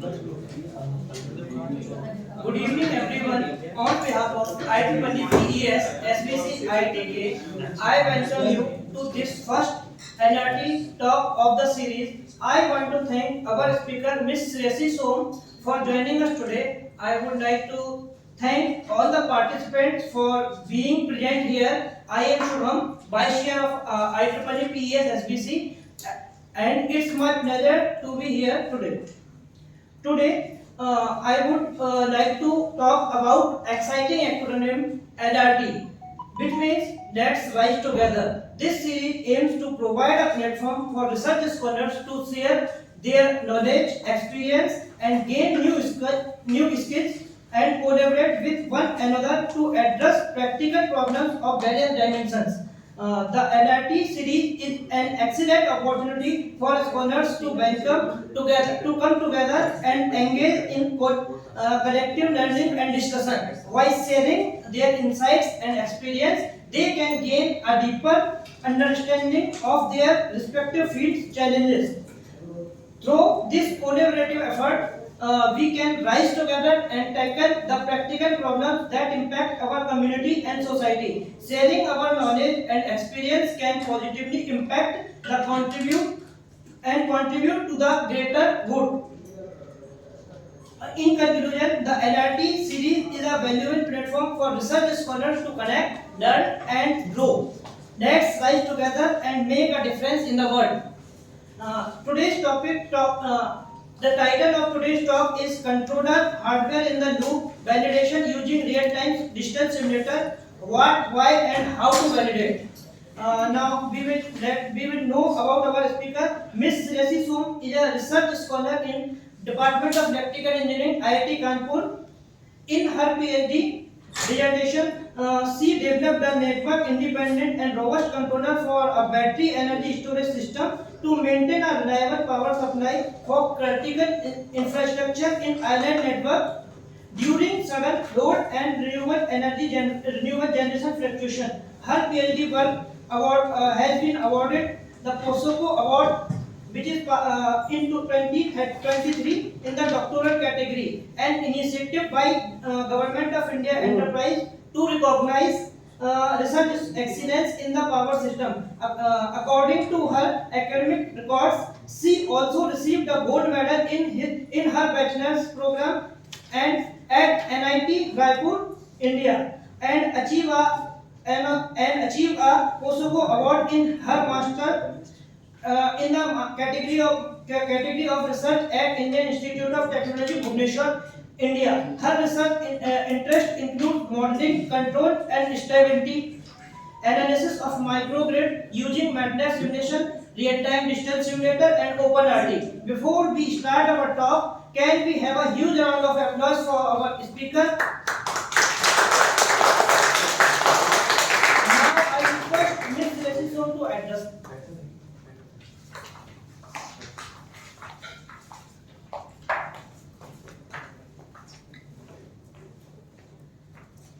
Good evening, everyone. On behalf of IEEE SBC ITK, I welcome you to this first LRT Talk of the series. I want to thank our speaker, Ms. Sresi Som, for joining us today. I would like to thank all the participants for being present here. I am Shubham, Vice Chair of IEEE SBC, and it's my pleasure to be here today. Today, I would like to talk about exciting acronym LRT, which means Let's Rise Together. This series aims to provide a platform for research scholars to share their knowledge, experience, and gain new skills and collaborate with one another to address practical problems of various dimensions. The LRT series is an excellent opportunity for scholars to come together and engage in collective learning and discussion. While sharing their insights and experience, they can gain a deeper understanding of their respective fields challenges. Through this collaborative effort, we can rise together and tackle the practical problems that impact our community and society. Sharing our knowledge and experience can positively impact the contribute to the greater good. In conclusion, the LRT series is a valuable platform for research scholars to connect, learn, and grow. Let's rise together and make a difference in the world. The title of today's talk is Controller Hardware in the Loop Validation Using Real-Time Digital Simulator. What, why, and how to validate. Now we will know about our speaker. Ms. Sresi Som is a research scholar in Department of Electrical Engineering, IIT Kanpur. In her PhD dissertation, she developed a network-independent and robust controller for a battery energy storage system to maintain a reliable power supply for critical infrastructure in island network during sudden load and renewable generation fluctuation. Her PhD work has been awarded the POSOCO Award, which is in 2023 in the doctoral category, an initiative by Government of India Enterprise to recognize research excellence in the power system. According to her academic records, she also received a gold medal in her bachelor's program and at NIT Raipur, India, and achieved a POSOCO award in her master in the category of research at Indian Institute of Technology, Bhubaneswar, India. Her research interest include modeling, control, and stability analysis of microgrid using MATLAB simulation, real-time digital simulator, and OpenRT. Before we start our talk, can we have a huge round of applause for our speaker? Now I request Ms. Sresi Som to address.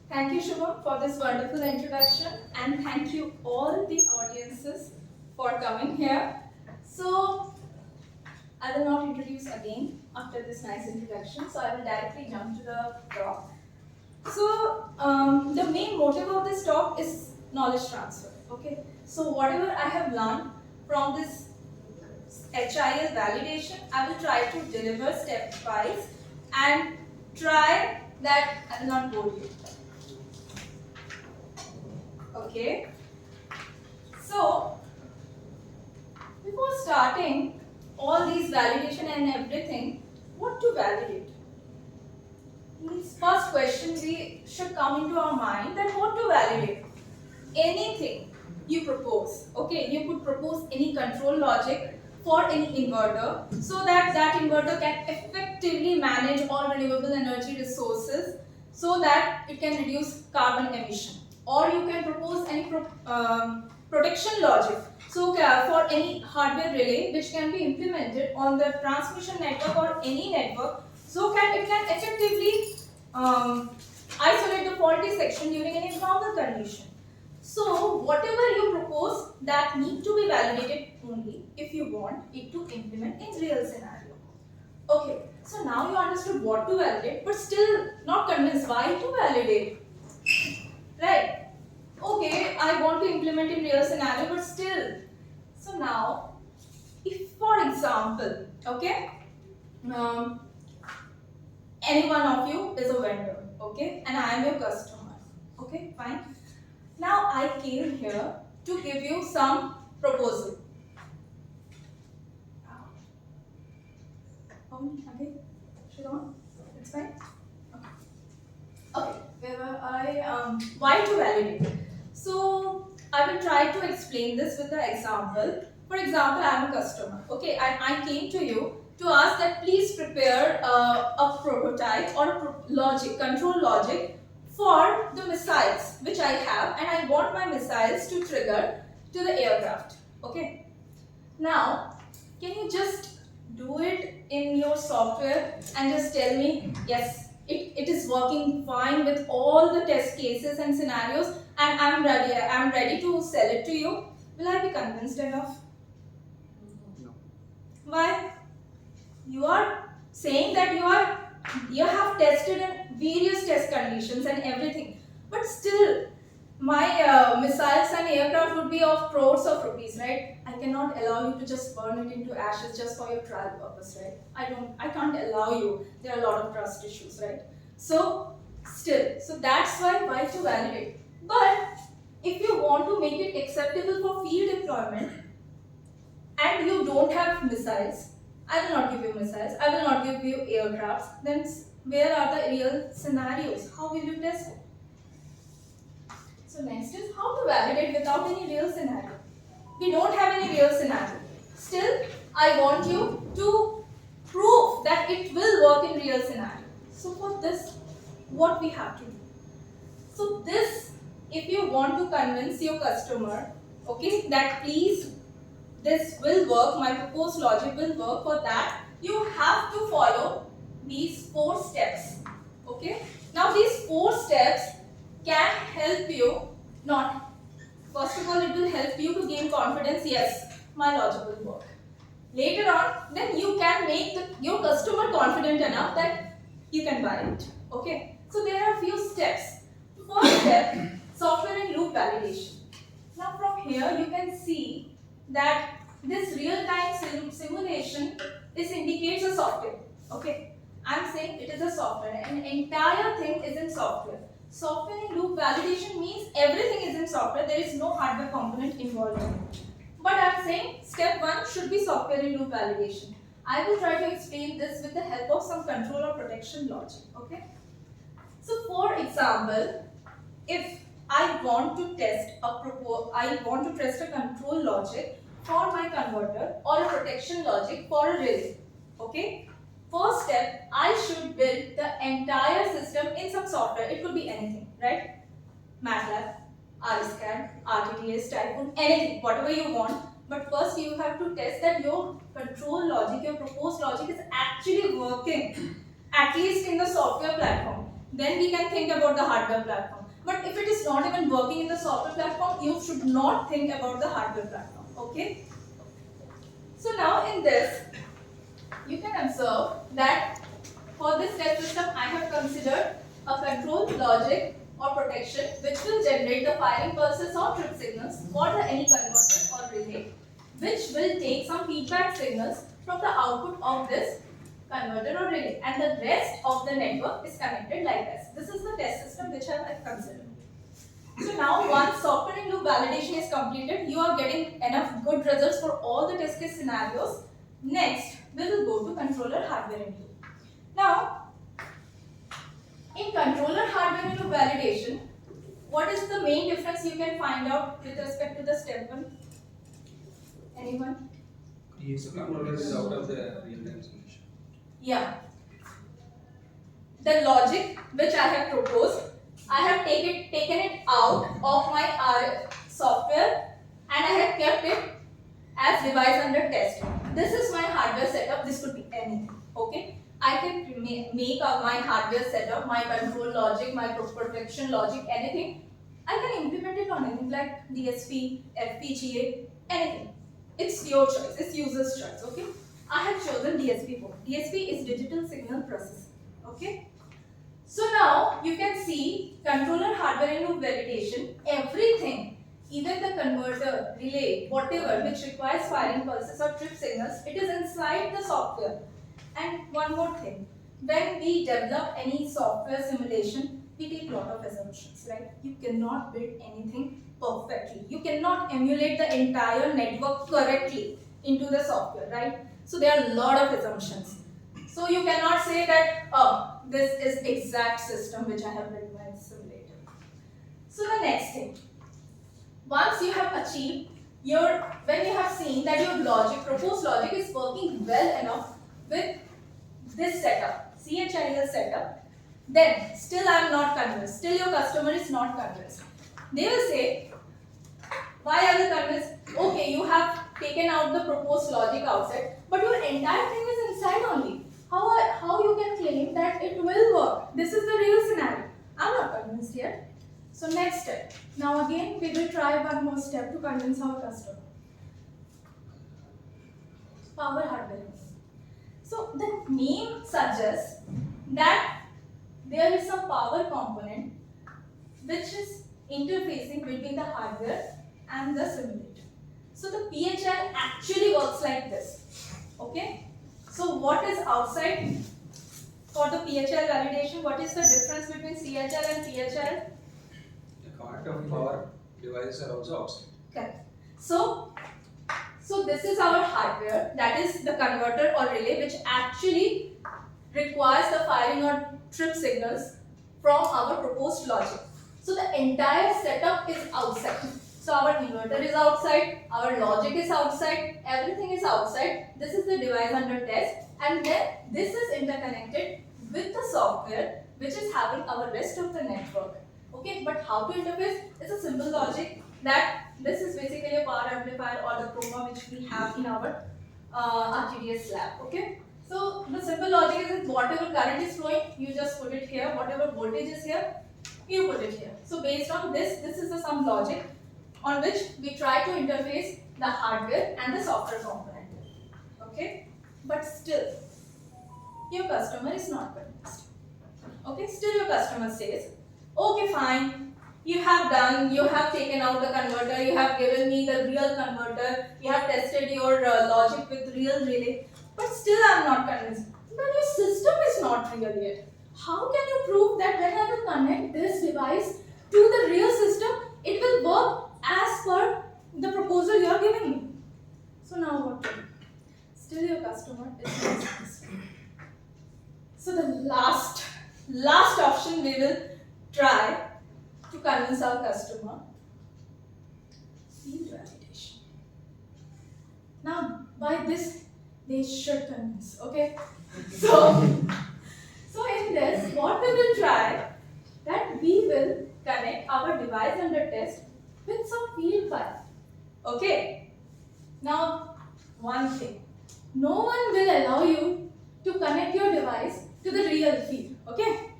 Thank you, Shubham, for this wonderful introduction, and thank you all the audiences for coming here. So, I will not introduce again after this nice introduction, so I will directly jump to the talk. So, the main motive of this talk is knowledge transfer. Okay, so whatever I have learned from this HIS validation, I will try to deliver stepwise and try that I will not bore you. Okay, so before starting all these validation and everything, what to validate? This first question we should come into our mind, that what to validate? Anything you propose. Okay, you could propose any control logic for any inverter so that that inverter can effectively manage all renewable energy resources so that it can reduce carbon emission. Or you can propose any protection logic. So for any hardware relay which can be implemented on the transmission network or any network, so it can effectively isolate the faulty section during any normal condition. So whatever you propose, that need to be validated only if you want it to implement in real scenario. Okay, so now you understood what to validate, but still not convinced why to validate. Right? Okay, I want to implement in real scenario, but still. So now, if for example, okay, um, any one of you is a vendor, okay, and I am your customer, okay, fine. Now I came here to give you some proposal. Okay, Shriram, it's fine. Okay, where were I? Why to validate? So I will try to explain this with an example. For example, I am a customer. Okay, and I came to you to ask that please prepare a prototype or a logic, control logic for the missiles which I have, and I want my missiles to trigger to the aircraft. Okay. Now, can you just do it in your software and just tell me, yes, it is working fine with all the test cases and scenarios, and I'm ready to sell it to you? Will I be convinced enough? No. Why? You are saying that you have tested in various test conditions and everything, but still my missiles and aircraft would be of crores of rupees, right? I cannot allow you to just burn it into ashes just for your trial purpose, right? I can't allow you. There are a lot of trust issues, right? So still, so that's why to validate. But if you want to make it acceptable for field deployment and you don't have missiles, I will not give you missiles, I will not give you aircrafts, then where are the real scenarios? How will you test it? So next is how to validate without any real scenario. We don't have any real scenario. Still, I want you to prove that it will work in real scenario. So for this, what we have to do? So this, if you want to convince your customer, okay, that please, this will work, my proposed logic will work, for that, you have to follow these 4 steps. Okay. Now these 4 steps can help you, not, first of all it will help you to gain confidence, yes, my logic will work. Later on, then you can make your customer confident enough that you can buy it. Okay, so there are a few steps. First step, software and loop validation. Now from here you can see that this real-time simulation, this indicates a software. Okay, I'm saying it is a software, and entire thing is in software. Software and loop validation means everything is in software, there is no hardware component involved in it. But I'm saying step 1 should be software and loop validation. I will try to explain this with the help of some control or protection logic. Okay. So for example, if I want to test a control logic for my converter or a protection logic for a relay. Okay. First step, I should build the entire system in some software. It could be anything, right? MATLAB, RSCAD, RTTS, Typhoon, anything, whatever you want. But first you have to test that your control logic, your proposed logic is actually working, at least in the software platform. Then we can think about the hardware platform. But if it is not even working in the software platform, you should not think about the hardware platform. Okay? So now in this, you can observe that for this test system, I have considered a control logic or protection which will generate the firing pulses or trip signals for any converter or relay, which will take some feedback signals from the output of this converter or relay, and the rest of the network is connected like this. This is the test system which I have considered. So now once software and loop validation is completed, you are getting enough good results for all the test case scenarios. Next, we will go to controller hardware and loop. Now, in controller hardware and loop validation, what is the main difference you can find out with respect to the step 1? Anyone? Yes, controller is out of the real-time solution. Yeah. The logic which I have proposed, I have taken it out of my software and I have kept it as device under test. This is my hardware setup. This could be anything. Okay. I can make my hardware setup, my control logic, my protection logic, anything. I can implement it on anything like DSP, FPGA, anything. It's your choice. It's user's choice. Okay. I have chosen DSP board. DSP is digital signal processing. Okay. So now you can see controller hardware and loop validation, everything, even the converter, relay, whatever which requires firing pulses or trip signals, it is inside the software. And one more thing, when we develop any software simulation, we take a lot of assumptions, right? You cannot build anything perfectly. You cannot emulate the entire network correctly into the software, right? So there are a lot of assumptions. So you cannot say that, oh, this is exact system which I have built my simulator. So the next thing, once you have achieved when you have seen that your proposed logic is working well enough with this setup, CHIL setup, then still I am not convinced, still your customer is not convinced. They will say, why are you convinced? Okay, you have taken out the proposed logic outside, but your entire thing is inside only. How you can claim that it will work? This is the real scenario. I'm not convinced yet. So next step. Now again, we will try one more step to convince our customer. Power hardware. So the name suggests that there is some power component which is interfacing between the hardware and the simulator. So the PHL actually works like this. Okay? So what is outside for the PHL validation? What is the difference between CHL and PHL? The quantum power devices are also outside. Correct. So this is our hardware, that is the converter or relay which actually requires the firing or trip signals from our proposed logic. So the entire setup is outside. So our inverter is outside, our logic is outside, everything is outside. This is the device under test, and then this is interconnected with the software which is having our rest of the network. Okay, but how to interface? It's a simple logic that this is basically a power amplifier or the chroma which we have in our RTDS lab. Okay, so the simple logic is whatever current is flowing, you just put it here, whatever voltage is here, you put it here. So based on this is the some logic on which we try to interface the hardware and the software component. Okay, but still your customer is not convinced. Okay, still your customer says, okay, fine, you have taken out the converter, you have given me the real converter, you have tested your logic with real relay, but still I am not convinced. But your system is not real yet. How can you prove that when I will connect this device to the real system, it will work as per the proposal you are giving me? So now what to do? Still your customer is not satisfied. So the last option we will try to convince our customer, field validation. Now by this they should convince. Okay, so in this what we will try, that we will connect our device under test with some field file. Okay, now one thing, no one will allow you to connect your device to the real field. Okay,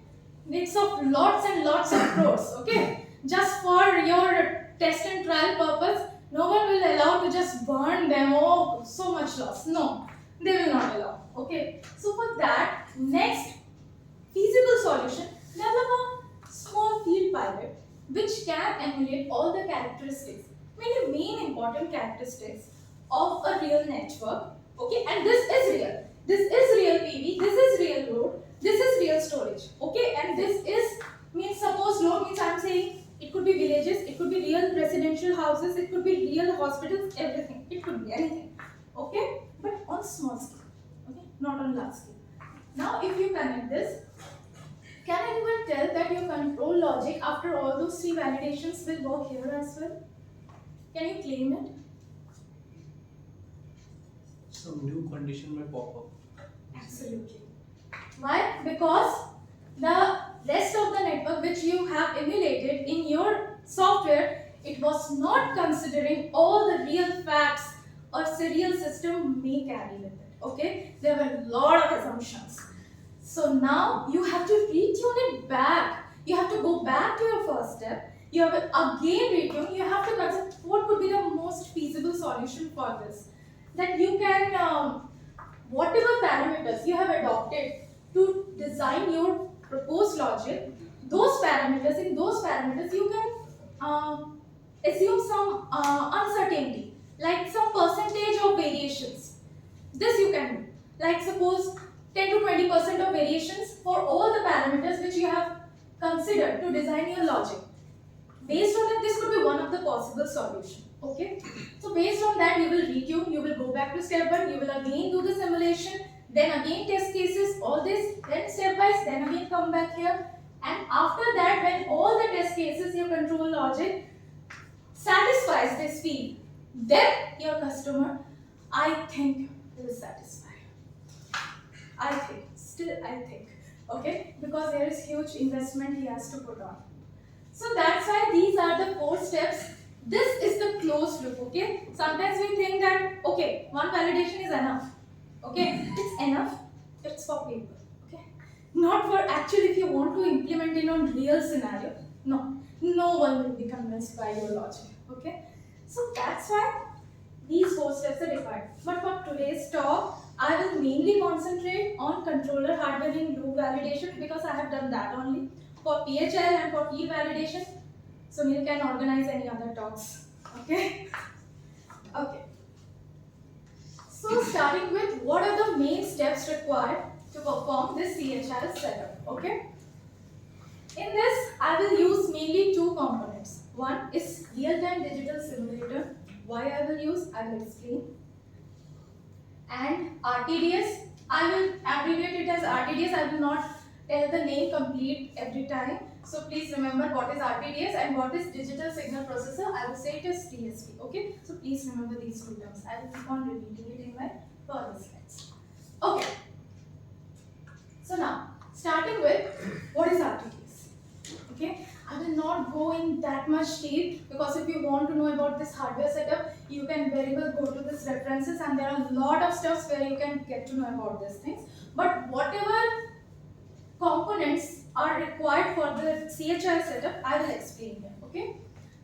it's of lots and lots of crores. Okay, just for your test and trial purpose, no one will allow to just burn them. Oh, so much loss. No, they will not allow. Okay, so for that, next feasible solution, develop a small field pilot which can emulate all the characteristics, many main important characteristics of a real network. Okay, and this is real. This is real PV, this is real load, this is real storage. Okay, and this is means suppose load means I am saying it could be villages, it could be real residential houses, it could be real hospitals, everything. It could be anything. Okay, but on small scale. Okay, not on large scale. Now if you connect this, can anyone tell that your control logic after all those three validations will work here as well? Can you claim it? Some new condition may pop up. Absolutely. Why? Because the rest of the network which you have emulated in your software, it was not considering all the real facts or serial system may carry with it. Okay? There were a lot of assumptions. So now you have to retune it back. You have to go back to your first step. You have to again retune. You have to consider what could be the most feasible solution for this. That you can whatever parameters you have adopted to design your proposed logic, those parameters, in those parameters you can assume some uncertainty, like some percentage of variations. This you can do. Like suppose 10 to 20% of variations for all the parameters which you have considered to design your logic. Based on that, this could be one of the possible solution. Okay. So based on that, you will retune, you will go back to step 1, you will again do the simulation, then again test cases, all this, then stepwise, then again come back here. And after that, when all the test cases, your control logic satisfies this field, then your customer, I think, will satisfy. I think, okay, because there is huge investment he has to put on. So that's why these are the 4 steps. This is the closed loop, okay. Sometimes we think that, okay, one validation is enough, okay, it's enough, it's for paper, okay, not for actually if you want to implement it on real scenario, no one will be convinced by your logic, okay. So that's why these 4 steps are required. But for today's talk, I will mainly concentrate on controller hardware in loop validation because I have done that only. For PHL and for field validation, Sunil can organize any other talks. Okay? Okay. So starting with what are the main steps required to perform this CHL setup. Okay? In this, I will use mainly 2 components. One is real-time digital simulator. Why I will use, I will explain. And RTDS, I will abbreviate it as RTDS. I will not tell the name complete every time. So please remember what is RTDS and what is digital signal processor. I will say it as TSP. Okay. So please remember these 2 terms. I will keep on repeating it in my further slides. Okay. So now, starting with what is RTDS. Okay. I will not go in that much deep because if you want to know about this hardware setup, you can very well go to this references and there are a lot of stuffs where you can get to know about these things. But whatever components are required for the CHI setup, I will explain them. Okay.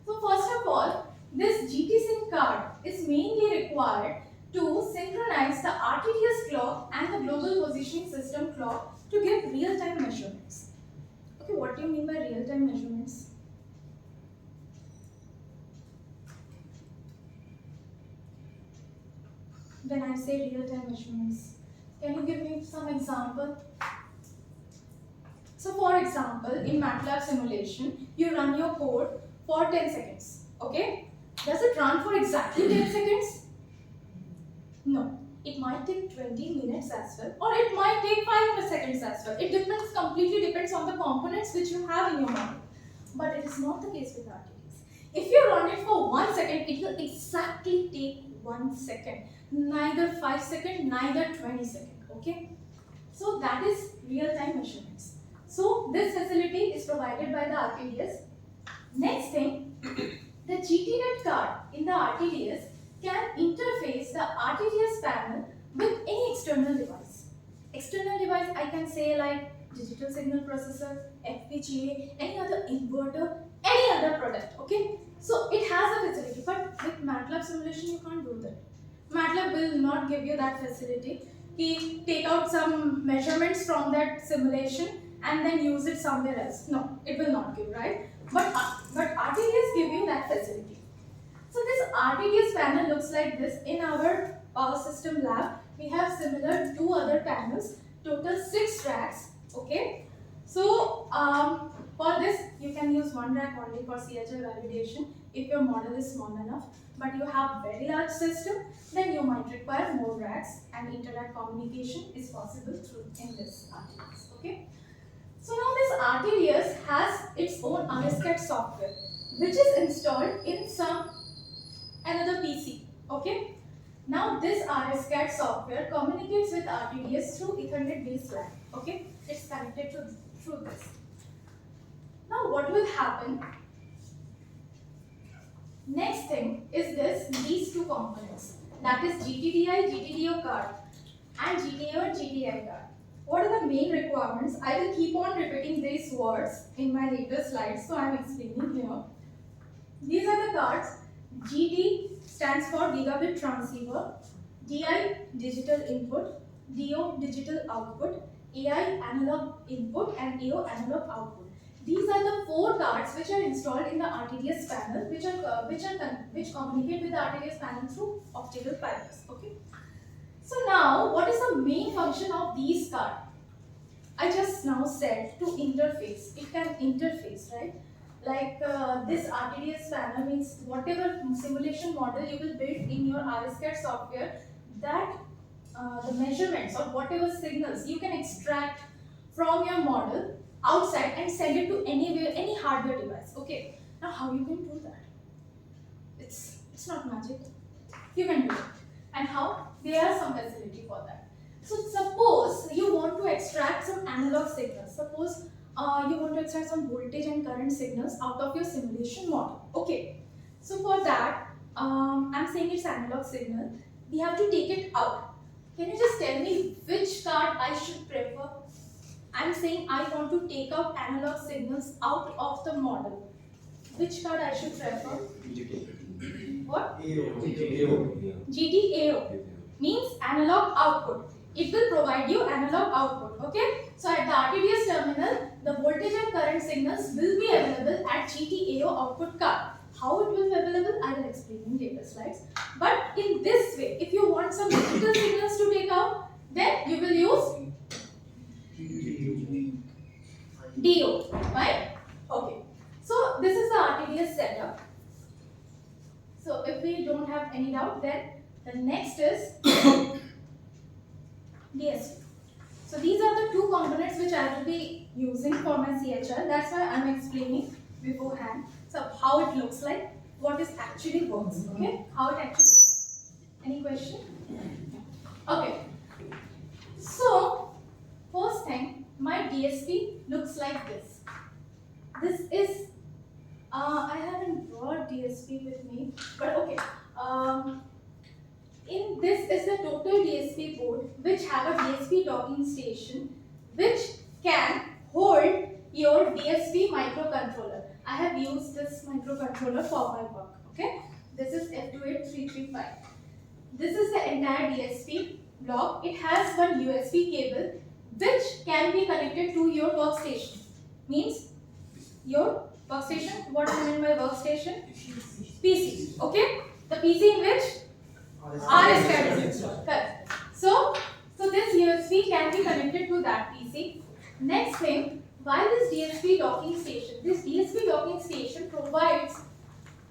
So first of all, this GT-Sync card is mainly required to synchronize the RTDS clock and the global positioning system clock to give real-time measurements. Okay, what do you mean by real-time measurements? When I say real-time measurements, can you give me some example? So for example, in MATLAB simulation, you run your code for 10 seconds. Okay? Does it run for exactly 10 seconds? No. It might take 20 minutes as well, or it might take 5 seconds as well. It completely depends on the components which you have in your model. But it is not the case with RTDS. If you run it for 1 second, it will exactly take 1 second. Neither 5 seconds, neither 20 seconds. Okay? So that is real-time measurements. So this facility is provided by the RTDS. Next thing, the GTNet card in the RTDS can interface the RTDS panel with any external device. External device I can say like digital signal processor, FPGA, any other inverter, any other product. Okay, so it has a facility, but with MATLAB simulation you can't do that. MATLAB will not give you that facility. Take out some measurements from that simulation and then use it somewhere else. No, it will not give, right? But RTDS give you that facility. So this RTDS panel looks like this. In our power system lab, we have similar 2 other panels, total 6 racks. Okay. So for this, you can use 1 rack only for CHL validation if your model is small enough. But you have very large system, then you might require more racks, and inter-rack communication is possible through in this RTDS. Okay. So now this RTDS has its own RSCAD software, which is installed in another PC. Okay. Now this RSCAD software communicates with RTDS through Ethernet-based LAN. Okay. It's connected through this. Now what will happen? Next thing is these 2 components, that is GTDI, GTDO card and GTO and GTI card. What are the main requirements? I will keep on repeating these words in my later slides, so I am explaining here. These are the cards. GT stands for gigabit transceiver, DI digital input, DO digital output, AI analog input, and AO analog output. These are the 4 cards which are installed in the RTDS panel, which communicate with the RTDS panel through optical fibers. Okay. So now, what is the main function of these cards? I just now said to interface. It can interface, right? Like this RTDS panel means whatever simulation model you will build in your RSCAD software, that the measurements or whatever signals you can extract from your model outside and send it to anywhere, any hardware device. Okay. Now, how you can do that? It's not magic. You can do it. And how? There are some facility for that. So suppose you want to extract some analog signals. Suppose you want to extract some voltage and current signals out of your simulation model. Okay. So for that, I'm saying it's analog signal. We have to take it out. Can you just tell me which card I should prefer? I'm saying I want to take out analog signals out of the model. Which card I should prefer? What? GTAO means analog output. It will provide you analog output. Okay. So at the RTDS terminal, the voltage and current signals will be available at GTAO output card. How it will be available, I will explain in later slides. But in this way, if you want some digital signals to take out, then you will use DO, right? Okay. So this is the RTDS setup. So if we don't have any doubt, then the next is DSP. So these are the 2 components which I will be using for my CHR. That's why I'm explaining beforehand. So how it looks like, what is actually works. Okay, how it actually works. Any question? Okay. So first thing, my DSP looks like this. This is I haven't brought DSP with me, but okay. In this is the total DSP board, which have a DSP docking station, which can hold your DSP microcontroller. I have used this microcontroller for my work. Okay, this is F28335. This is the entire DSP block. It has one USB cable, which can be connected to your workstation. Means your workstation. What do I mean by workstation? PC. Okay, the PC in which RSCAD is installed. Correct. So this USB can be connected to that PC. Next thing, why this DSP docking station? This DSP docking station provides,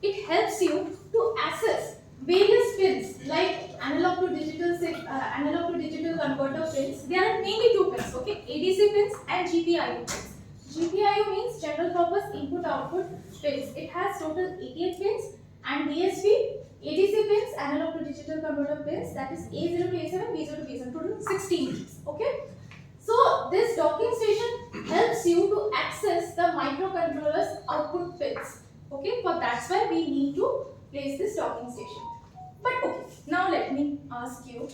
it helps you to access various pins like analog to digital converter pins. There are mainly 2 pins. Okay, ADC pins and GPIO pins. GPIO means general purpose input output pins. It has total 88 pins, and DSP ADC pins, analog to digital converter pins, that is A0 to A7, B0 to B7, total 16 pins. Okay. So this docking station helps you to access the microcontroller's output pins. Okay, but that's why we need to place this docking station. But okay, now let me ask you,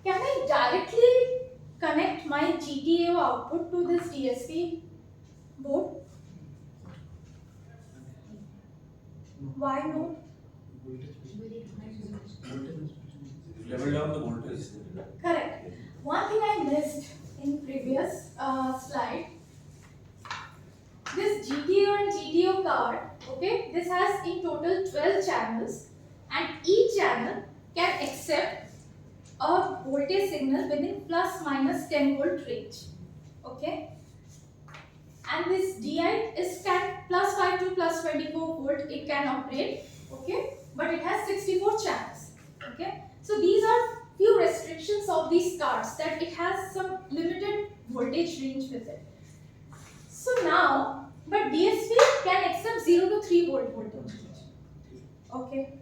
can I directly connect my GTAO output to this DSP board? Why no? Level down the voltage. Correct. One thing I missed in previous slide. This GTO and GTO card, okay, this has in total 12 channels, and each channel can accept a voltage signal within plus minus 10 volt range. Okay. And this DI is can plus 5 to plus 24 volt it can operate. Okay, but it has 64 channels. Okay, so these are few restrictions of these cards, that it has some limited voltage range with it. So now, but DSP can accept 0 to 3 volt voltage. Okay,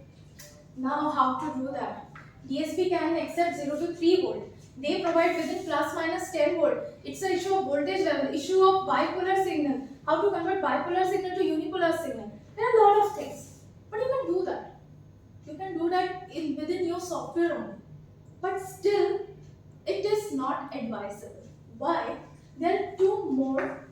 now how to do that? DSP can accept 0 to 3 volt. They provide within plus minus 10 volt. It's an issue of voltage level, issue of bipolar signal. How to convert bipolar signal to unipolar signal. There are a lot of things, but you can do that. You can do that within your software only. But still, it is not advisable. Why? There are 2 more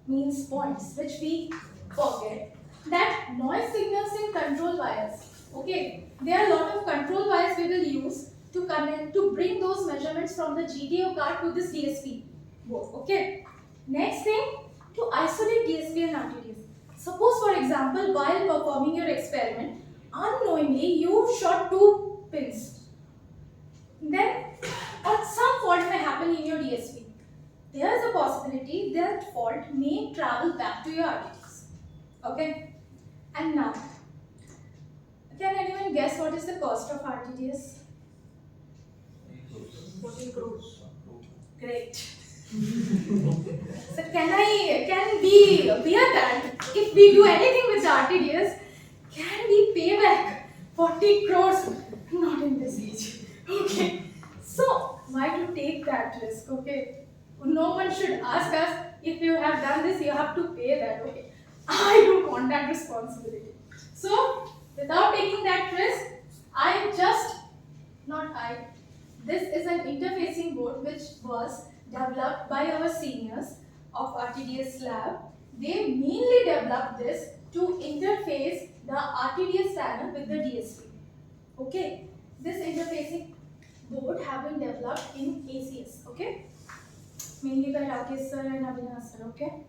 means points which we forget. That noise signals in control wires. Okay, there are a lot of control wires we will use to connect, to bring those measurements from the GTO card to this DSP board. Okay. Next thing, to isolate DSP and RTDS. Suppose, for example, while performing your experiment, unknowingly you shot two pins. Then, or some fault may happen in your DSP. There is a possibility that fault may travel back to your RTDS. Okay. And now, can anyone guess what is the cost of RTDS? 40 crores. Great. So can we bear that if we do anything with RTDS, can we pay back 40 crores? Not in this age. Okay. So why to take that risk? Okay. No one should ask us, if you have done this, you have to pay that. Okay. I don't want that responsibility. So without taking that risk, this is an interfacing board which was developed by our seniors of RTDS lab. They mainly developed this to interface the RTDS channel with the DSP. Okay, this interfacing board have been developed in ACS. Okay, mainly by Rakesh sir and Avinash sir. Okay.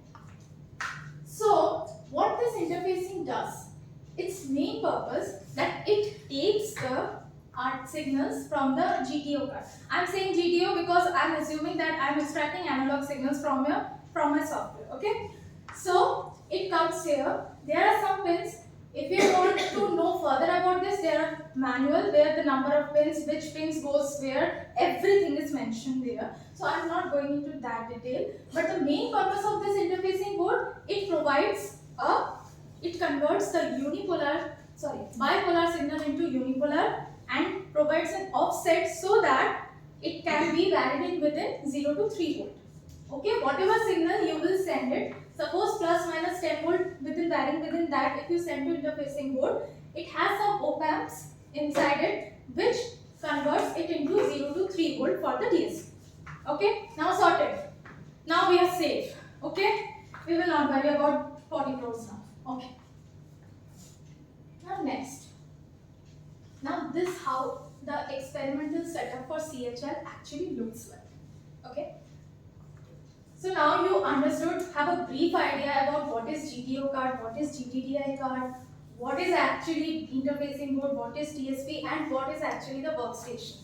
So what this interfacing does, its main purpose that it takes the art signals from the GTO card. I am saying GTO because I am assuming that I am extracting analog signals from my software. Okay. So it comes here. There are some pins. If you want to know further about this, there are manual where the number of pins, which pins goes where, everything is mentioned there. So I am not going into that detail. But the main purpose of this interfacing board, it converts the bipolar signal into unipolar and provides an offset so that it can be varied within 0 to 3 volt. Okay, whatever signal you will send it, suppose plus minus 10 volt varying within that, if you send to interfacing board, it has some op amps inside it which converts it into 0 to 3 volt for the DSP. Okay, now sorted. Now we are safe. Okay, we will not worry about 40 crores now. Okay. Now next. Now this how the experimental setup for CHL actually looks like. Okay. So now you understood, have a brief idea about what is GTO card, what is GTDI card, what is actually interfacing board, what is TSP, and what is actually the workstation.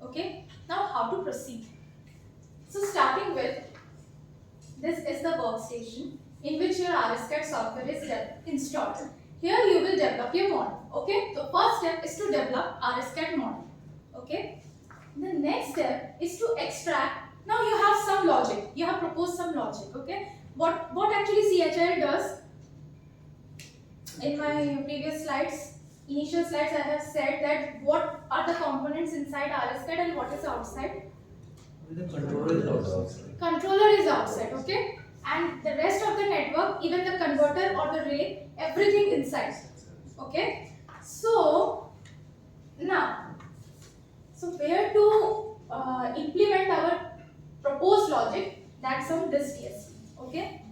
Okay. Now how to proceed. So starting with, this is the workstation in which your RSCAD software is installed. Here you will develop your model. Okay. The first step is to develop RSCAD model. Okay. The next step is to extract. Now you have some logic. You have proposed some logic. Okay. What actually CHL does? In my previous slides, initial slides, I have said that what are the components inside RSCAD and what is outside. The controller is outside. Controller is outside. Okay. And the rest of the network, even the converter or the relay, everything inside. Okay. So now, where to implement our proposed logic? That's on this DSP. Okay.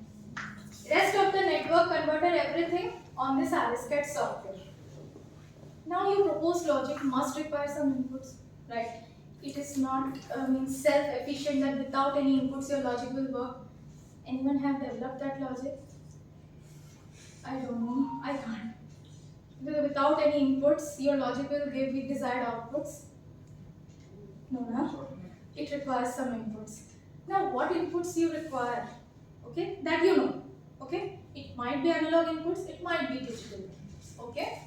Rest of the network, converter, everything on this RSCAD software. Now your proposed logic must require some inputs, right? It is not self-efficient that without any inputs your logic will work. Anyone have developed that logic? I don't know. I can't. Without any inputs, your logic will give the desired outputs. No. It requires some inputs. Now, what inputs you require? Okay, that you know. Okay, it might be analog inputs. It might be digital inputs. Okay.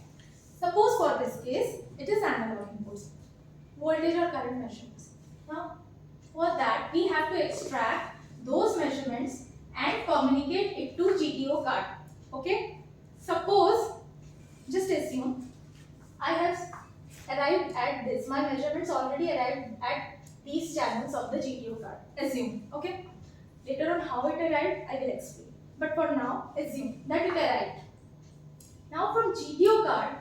Suppose for this case, it is analog inputs, voltage or current measurements. Now, for that, we have to extract those measurements and communicate it to GTO card. Okay. Suppose, just assume I have arrived at this. My measurements already arrived at these channels of the GTO card. Assume. Okay. Later on, how it arrived, I will explain. But for now, assume that it arrived. Now, from GTO card,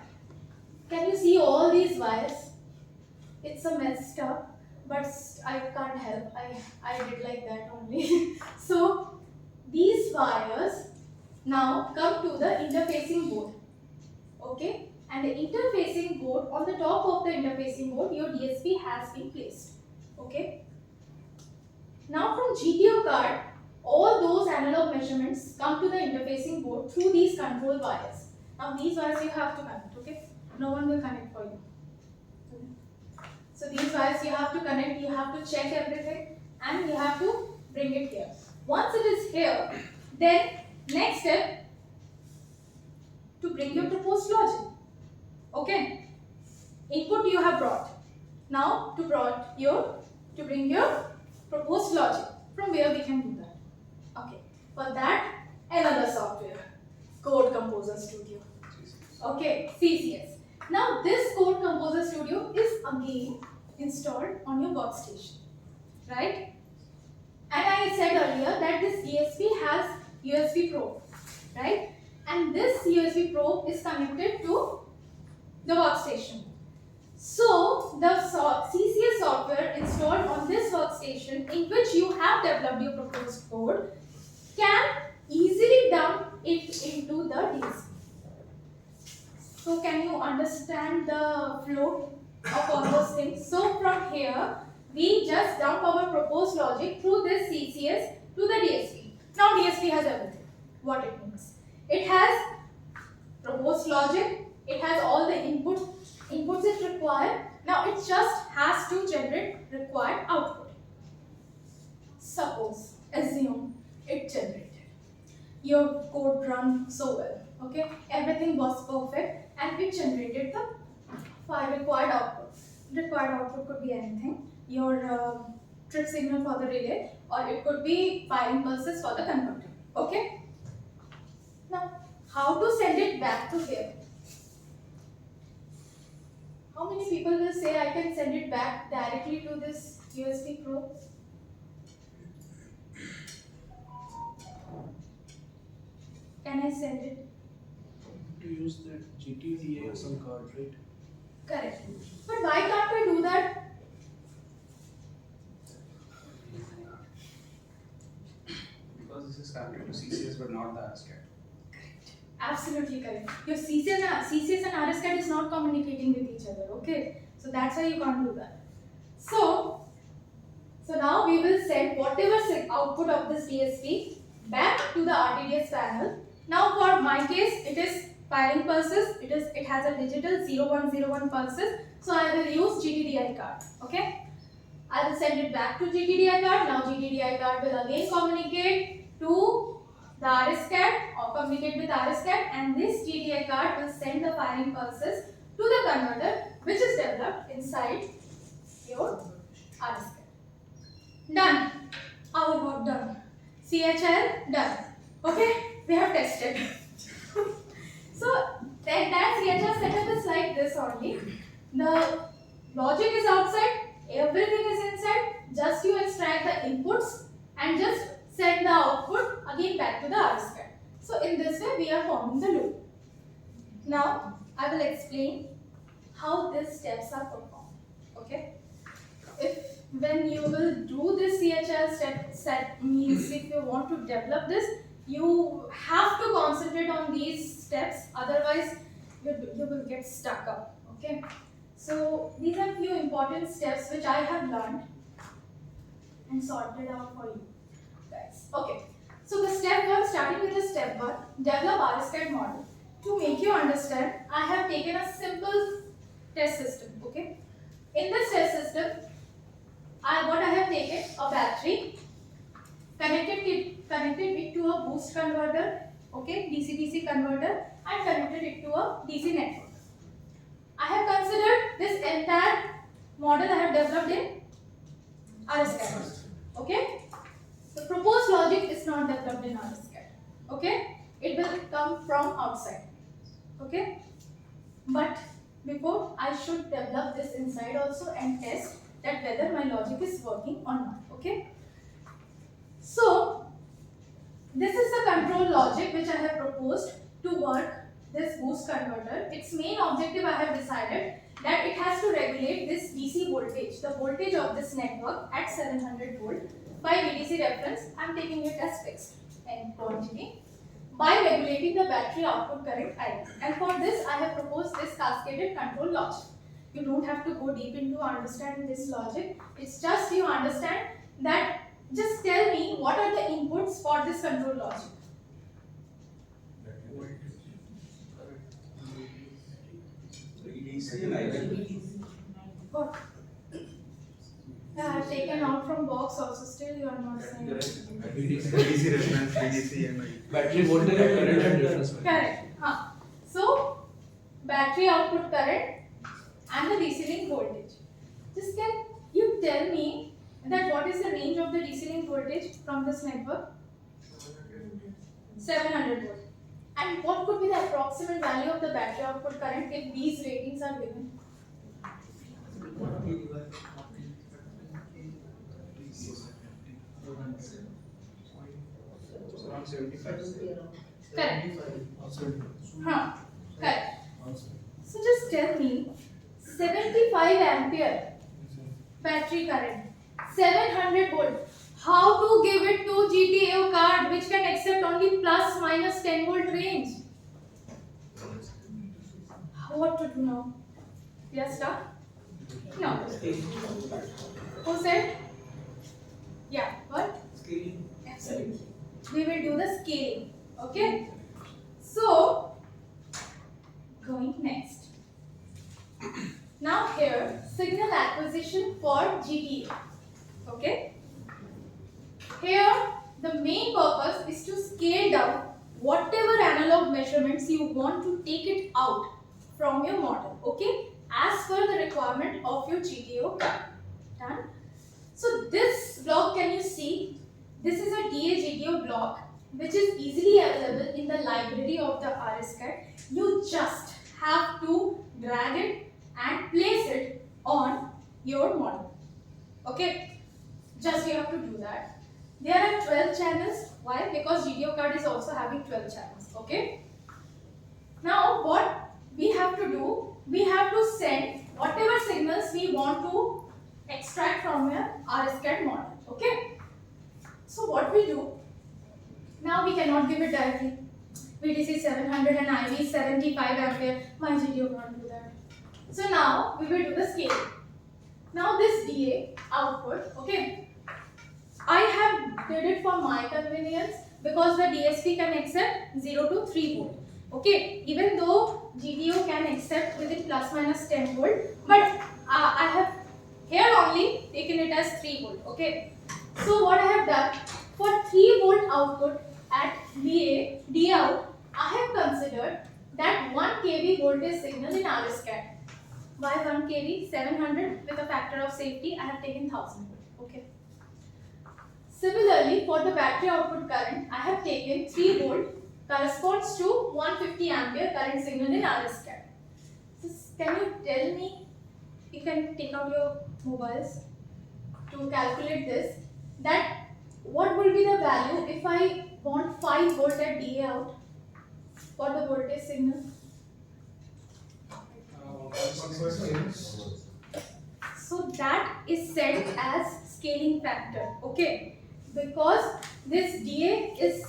can you see all these wires? It's a messed up, but I can't help. I did like that only. So these wires now come to the interfacing board. Okay, and the interfacing board, on the top of the interfacing board, your DSP has been placed. Okay. Now from GTO card, all those analog measurements come to the interfacing board through these control wires. Now these wires you have to connect, okay? No one will connect for you. So these wires you have to connect, you have to check everything, and you have to bring it here. Once it is here, then next step, to bring your proposed logic. Okay? Input you have brought. Now to bring your proposed logic. From where we can do that? Okay. For that, another software, Code Composer Studio. Okay, CCS. Now this Code Composer Studio is again installed on your workstation, right? And I said earlier that this DSP has USB probe, right? And this USB probe is connected to the workstation. So the CCS software installed on this workstation, in which you have developed your proposed code, can easily dump it into the DSP. So can you understand the flow of all those things? So from here, we just dump our proposed logic through this CCS to the DSP. Now DSP has everything. What it means? It has proposed logic. It has all the inputs it requires. Now it just has to generate required output. Suppose, assume it generated. Your code ran so well. Okay, everything was perfect, and it generated the required output. Required output could be anything. Your trip signal for the relay, or it could be firing pulses for the converter. Okay. Now, how to send it back to here? How many people will say I can send it back directly to this USB probe? Can I send it? To use that GTDA some card, right? Correct. But why can't we do that? Because this is connected to CCS but not the ASCII. Absolutely correct. Your CCS and RSCAD is not communicating with each other. Okay, so that's why you can't do that. So now we will send whatever output of this DSP back to the RTDS panel. Now for my case, it is firing pulses. It has a digital 0101 pulses. So I will use GTDI card. Okay, I will send it back to GTDI card. Now GTDI card will again communicate to the RSCAD or communicate with RSCAD, and this GTDI card will send the firing pulses to the converter, which is developed inside your RSCAD. Done. Our work done. CHL done. Okay, we have tested. So the entire CHL setup is like this only. The logic is outside, everything is inside. Just you extract the inputs and just send the output again back to the RSCAD. So in this way we are forming the loop. Now I will explain how these steps are performed. Okay. When you will do this CHL set means if you want to develop this, you have to concentrate on these steps, otherwise you will get stuck up. Okay. So these are few important steps which I have learned and sorted out for you guys. Okay. So the step 1, starting with the step 1, develop RSCAD model. To make you understand, I have taken a simple test system. Okay. In this test system, what I have taken a battery, connected it to a boost converter, okay, DC-DC converter, and connected it to a DC network. I have considered this entire model I have developed in RSCAD. Okay. The proposed logic is not developed in RSCAD. Okay. It will come from outside. Okay. But before, I should develop this inside also and test that whether my logic is working or not. Okay. So this is the control logic which I have proposed to work this boost converter. Its main objective, I have decided that it has to regulate this DC voltage, the voltage of this network at 700 volt by VDC reference. I am taking it as fixed in quantity, by regulating the battery output current IV. And for this, I have proposed this cascaded control logic. You don't have to go deep into understanding this logic. It's just you understand that. Just tell me what are the inputs for this control logic. What? I have taken out from box also. Still, you are not saying. DC reference, DC and Battery voltage and current and difference. Correct. So, battery output current and the DC link voltage. Just can you tell me that what is the range of the DC link voltage from this network? 700 volt. And what could be the approximate value of the battery output current if these ratings are given? around 75. Correct. Correct. So just tell me 75 ampere battery current, 700 volt. How to give it to GTO card which can accept only plus minus 10 volt range? What to do now? Yes, sir? No. Who said? Yeah, what? Scaling. Absolutely. We will do the scaling. Okay? So, going next. Now here, signal acquisition for GTO. Okay? Here, the main purpose is to scale down whatever analog measurements you want to take it out from your model. Okay? As per the requirement of your GTO card. Done? So this block, can you see? This is a DA GTO block which is easily available in the library of the RSCAD. You just have to drag it and place it on your model. Okay? Just you have to do that. There are 12 channels. Why? Because GTO card is also having 12 channels. Okay? Now what we have to do, we have to send whatever signals we want to extract from your RSCAD model. Okay? So what we do, now we cannot give it directly. VDC 700 and IV 75 ampere. My GTO can't do that. So now we will do the scaling. Now this DA output, okay, I have did it for my convenience because the DSP can accept 0 to 3 volt. Okay, even though GTO can accept within plus minus 10 volt, but I have here only taken it as 3 volt. Okay, so what I have done for 3 volt output at DA out, I have considered that 1 kV voltage signal in RSCAD. Why 1 kV? 700 with a factor of safety, I have taken 1000 volt. Okay. Similarly, for the battery output current, I have taken 3 volt corresponds to 150 ampere current signal in RSCAD. So can you tell me, you can take out your mobiles to calculate this, that what will be the value if I want 5 volt at DA out for the voltage signal? So that is set as scaling factor, okay? Because this DA is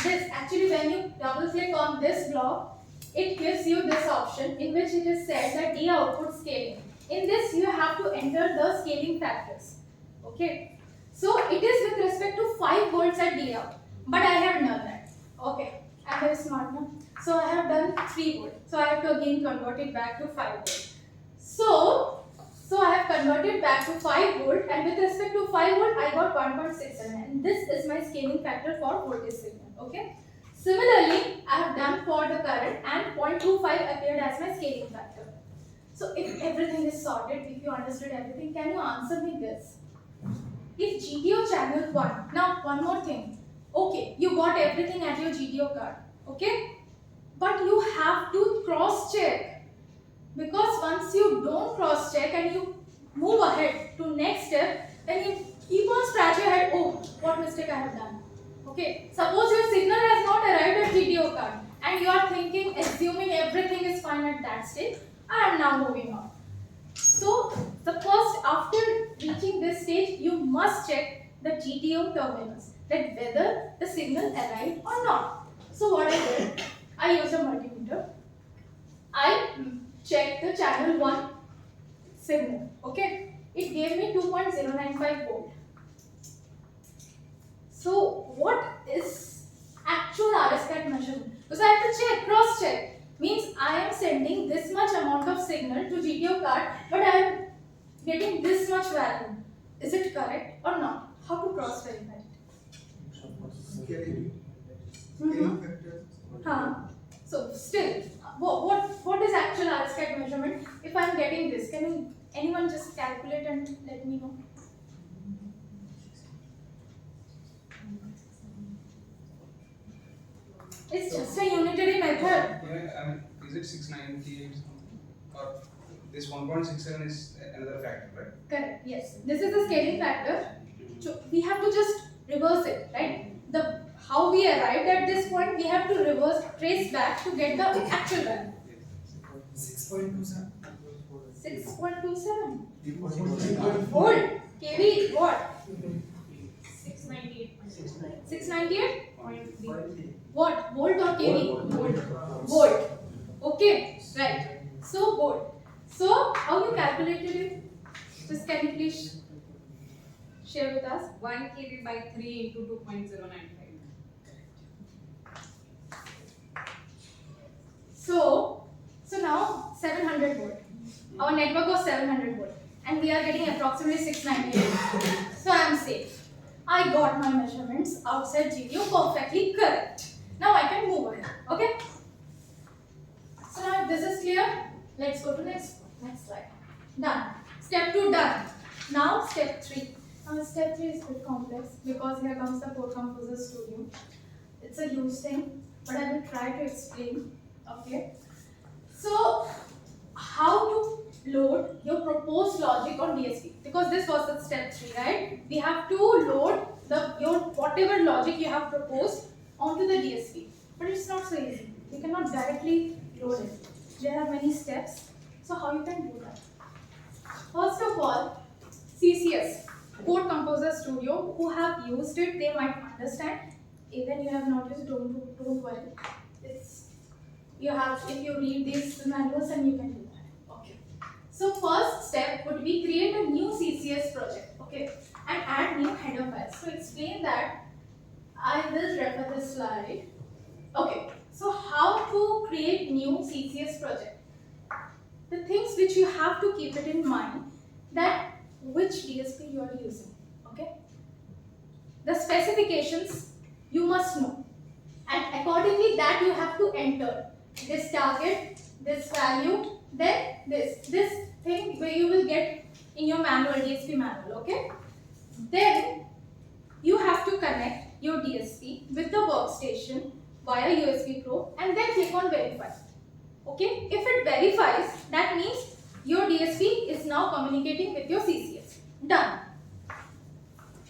this, actually when you double click on this block, it gives you this option in which it is said that DA output scaling. In this you have to enter the scaling factors, okay? So it is with respect to 5 volts at DA out, but I have done that, okay? I'm very smart now. So I have done 3 volt. So I have to again convert it back to 5 volt. So I have converted back to 5 volt, and with respect to 5 volt I got 1.67, and this is my scaling factor for voltage signal. Okay. Similarly, I have done for the current, and 0.25 appeared as my scaling factor. So if everything is sorted, if you understood everything, can you answer me this? If GTO channel 1, now one more thing. Okay, you got everything at your GTO card. Okay. But you have to cross check, because once you don't cross check and you move ahead to next step, then you keep on scratch your head, oh, what mistake I have done. Okay, suppose your signal has not arrived at GTO card and you are thinking, assuming everything is fine at that stage, I am now moving on. So the first, after reaching this stage, you must check the GTO terminals, that whether the signal arrived or not. So what I did, I used a multimeter. I checked the channel 1 signal. Okay, it gave me 2.095 volt. So what is actual RSCAT measurement? Because I have to check, cross check. Means I am sending this much amount of signal to GTO card, but I am getting this much value. Is it correct or not? How to cross verify it? So still, what is actual RSCAT measurement? If I am getting this, can anyone just calculate and let me know? It's just a unitary method. Yeah, I mean, is it 698 something? Or this 1.67 is another factor, right? Correct, yes. This is the scaling factor. So we have to just reverse it, right? How we arrived at this point, we have to reverse, trace back to get the actual value. 6.27. 6.27. Volt. kV, what? 698. What? Volt or kV? Volt. Okay, right. So volt. So how you calculated it? Just can you please share with us? 1 kV by 3 into 2.095. So now 700 volt. Our network was 700 volt, and we are getting approximately 698. So I am safe. I got my measurements outside GTO perfectly correct. Now I can move ahead. Okay. So now if this is clear, let's go to next slide. Done. Step 2 done. Now step 3. Step 3 is a bit complex because here comes the Code Composer Studio. It's a huge thing, but I will try to explain. Okay. So how to load your proposed logic on DSP, because this was the step 3, right? We have to load your whatever logic you have proposed onto the DSP, but it's not so easy. You cannot directly load it. There are many steps. So how you can do that? First of all, CCS, Code Composer Studio, who have used it, they might understand. Even you have not used, don't worry. If you read these manuals, and you can do that. Okay. So first step would be create a new CCS project, okay, and add new header files. To explain that, I will refer this slide. Okay. So how to create new CCS project? The things which you have to keep it in mind, that which DSP you are using. Okay. The specifications you must know, and accordingly that you have to enter this target, this value, then this thing where you will get in your manual, DSP manual. Okay. Then you have to connect your DSP with the workstation via USB probe, and then click on verify. Okay. If it verifies, that means your DSP is now communicating with your CCS. Done.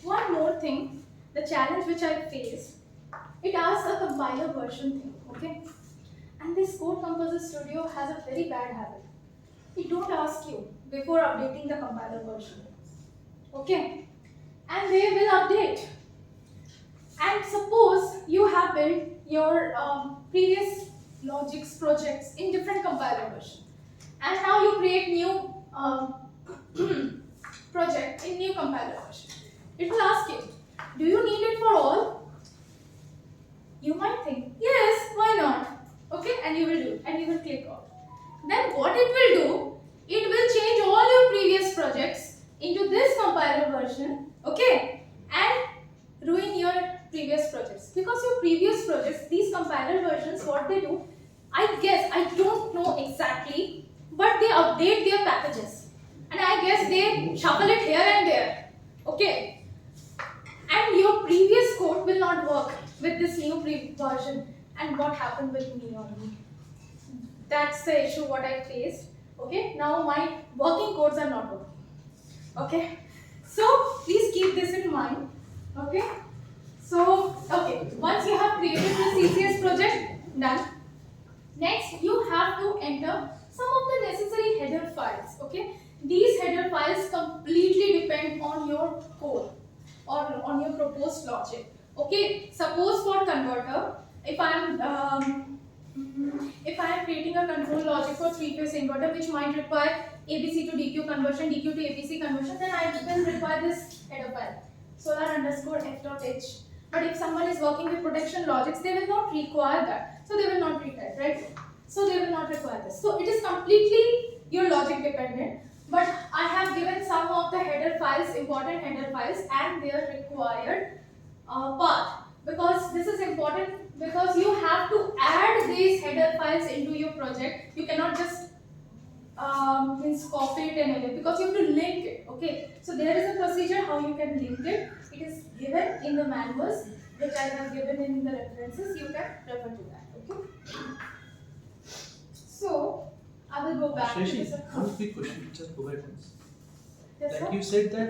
One more thing, the challenge which I faced, it asks a compiler version thing. Okay. And this Code Composer Studio has a very bad habit. It don't ask you before updating the compiler version. Okay. And they will update. And suppose you have built your previous logics projects in different compiler version, and now you create new project in new compiler version. It will ask you, do you need it for all? You might think, yes, why not? Okay, and you will do, and you will click on. Then what it will do, it will change all your previous projects into this compiler version, okay, and ruin your previous projects. Because your previous projects, these compiler versions, what they do, I guess, I don't know exactly, but they update their packages. And I guess they shuffle it here and there, okay. And your previous code will not work with this new version. And what happened with me only. That's the issue what I faced. Okay, now my working codes are not working. Okay, so please keep this in mind. Okay, so okay, once you have created the CCS project, done. Next, you have to enter some of the necessary header files. Okay, these header files completely depend on your code or on your proposed logic. Okay, suppose for converter, if I am creating a control logic for three-phase inverter which might require ABC to DQ conversion, DQ to ABC conversion, then I will require this header file, solar_f.h. But if someone is working with protection logics, they will not require that. So they will not read that, right? So they will not require this. So it is completely your logic dependent. But I have given some of the header files, important header files, and their required path. Because this is important, because you have to add these header files into your project. You cannot just copy it anyway, because you have to link it. Okay, so there is a procedure how you can link it. It is given in the manuals which I have given in the references. You can refer to that. Okay, so I will go back to Shashi, this. one quick question, just go back once. Yes, Like sir? you said that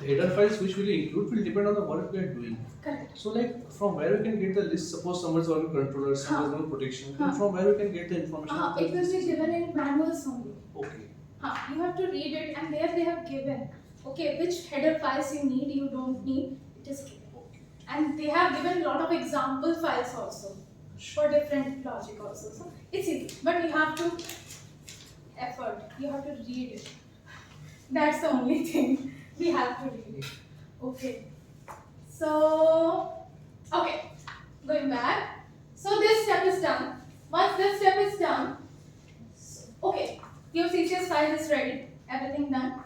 header files which will include will depend on the work we are doing. Correct. So like from where we can get the list, suppose someone is working controller, someone is on protection, then Huh. from where we can get the information? It will be given in manuals only. Okay. You have to read it, and there they have given, okay, which header files you need, you don't need, it is given. And they have given a lot of example files also for different logic also. So it's easy, but you have to effort, you have to read it. That's the only thing, we have to read it. Okay. So, okay, going back. So this step is done. Once this step is done, okay, your CCS file is ready, everything done.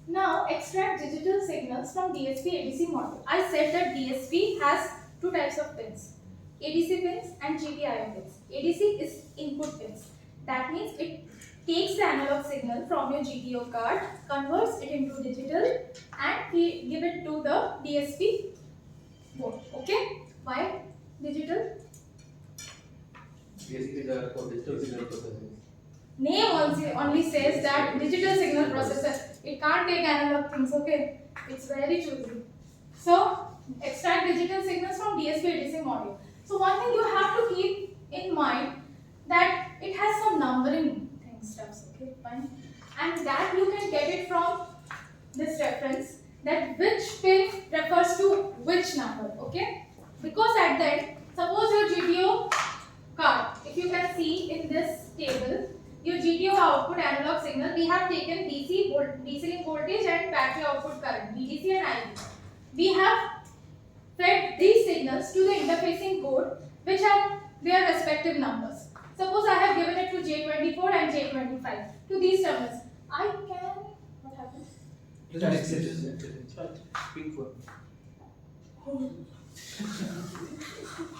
Now extract digital signals from DSP ADC module. I said that DSP has two types of pins, ADC pins and GPIO pins. ADC is input pins. That means it takes the analog signal from your GPIO card, converts it into digital, and give it to the DSP board. Okay? Why digital? DSPs are for digital signal processing. Name only says that digital signal processor. It can't take analog things, okay? It's very choosy. So, extract digital signals from DSP ADC module. So, one thing you have to keep in mind that it has some numbering steps, okay? Fine. And that you can get it from this reference, that which pin refers to which number, okay? Because at the end, suppose your GPIO card, if you can see in this table, your GPIO output analog signal, we have taken DC link voltage and battery output current, VDC and IV. We have fed these signals to the interfacing board which have their respective numbers. Suppose I have given it to J24 and J25 to these terminals. I can, what happens? Pink one.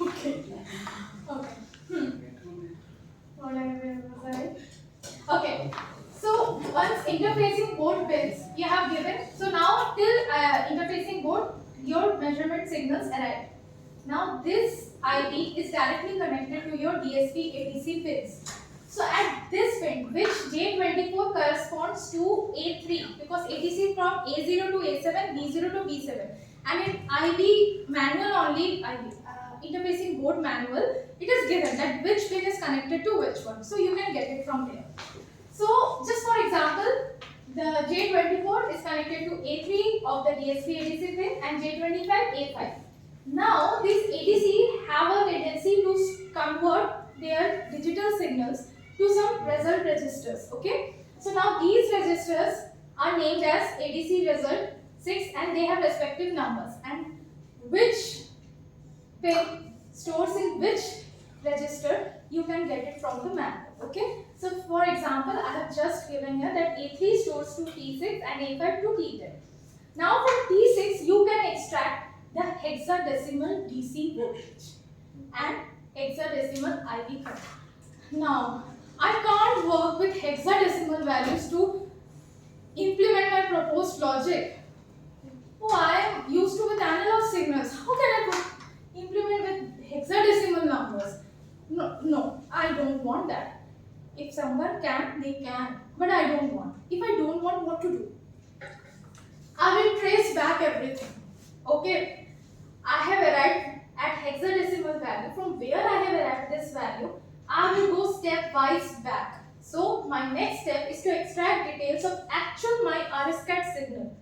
Okay. Whatever was I? Okay. So once interfacing board pins you have given. So now till interfacing board, your measurement signals arrive. Now this ID is directly connected to your DSP ADC pins. So at this pin, which J24 corresponds to A3, because ADC from A0 to A7, B0 to B7, and in IB manual only, interfacing board manual, it is given that which pin is connected to which one. So you can get it from there. So just for example, the J24 is connected to A3 of the DSP ADC pin and J25 A5. Now these ADC have a tendency to convert their digital signals to some result registers. Okay. So now these registers are named as ADC result 6 and they have respective numbers, and which pin stores in which register you can get it from the manual. Okay. So for example, I have just given here that A3 stores to T6 and A5 to T10. Now from T6 you can extract the hexadecimal DC voltage and hexadecimal IV current. Now I can't work with hexadecimal values to implement my proposed logic. Oh, I am used to with analog signals. How can I implement with hexadecimal numbers? No, I don't want that. If someone can, they can, but I don't want. If I don't want, what to do? I will trace back everything. Okay, I have arrived at hexadecimal value. From where I have arrived this value, I will go stepwise back. So my next step is to extract details of actual my RSCAT signal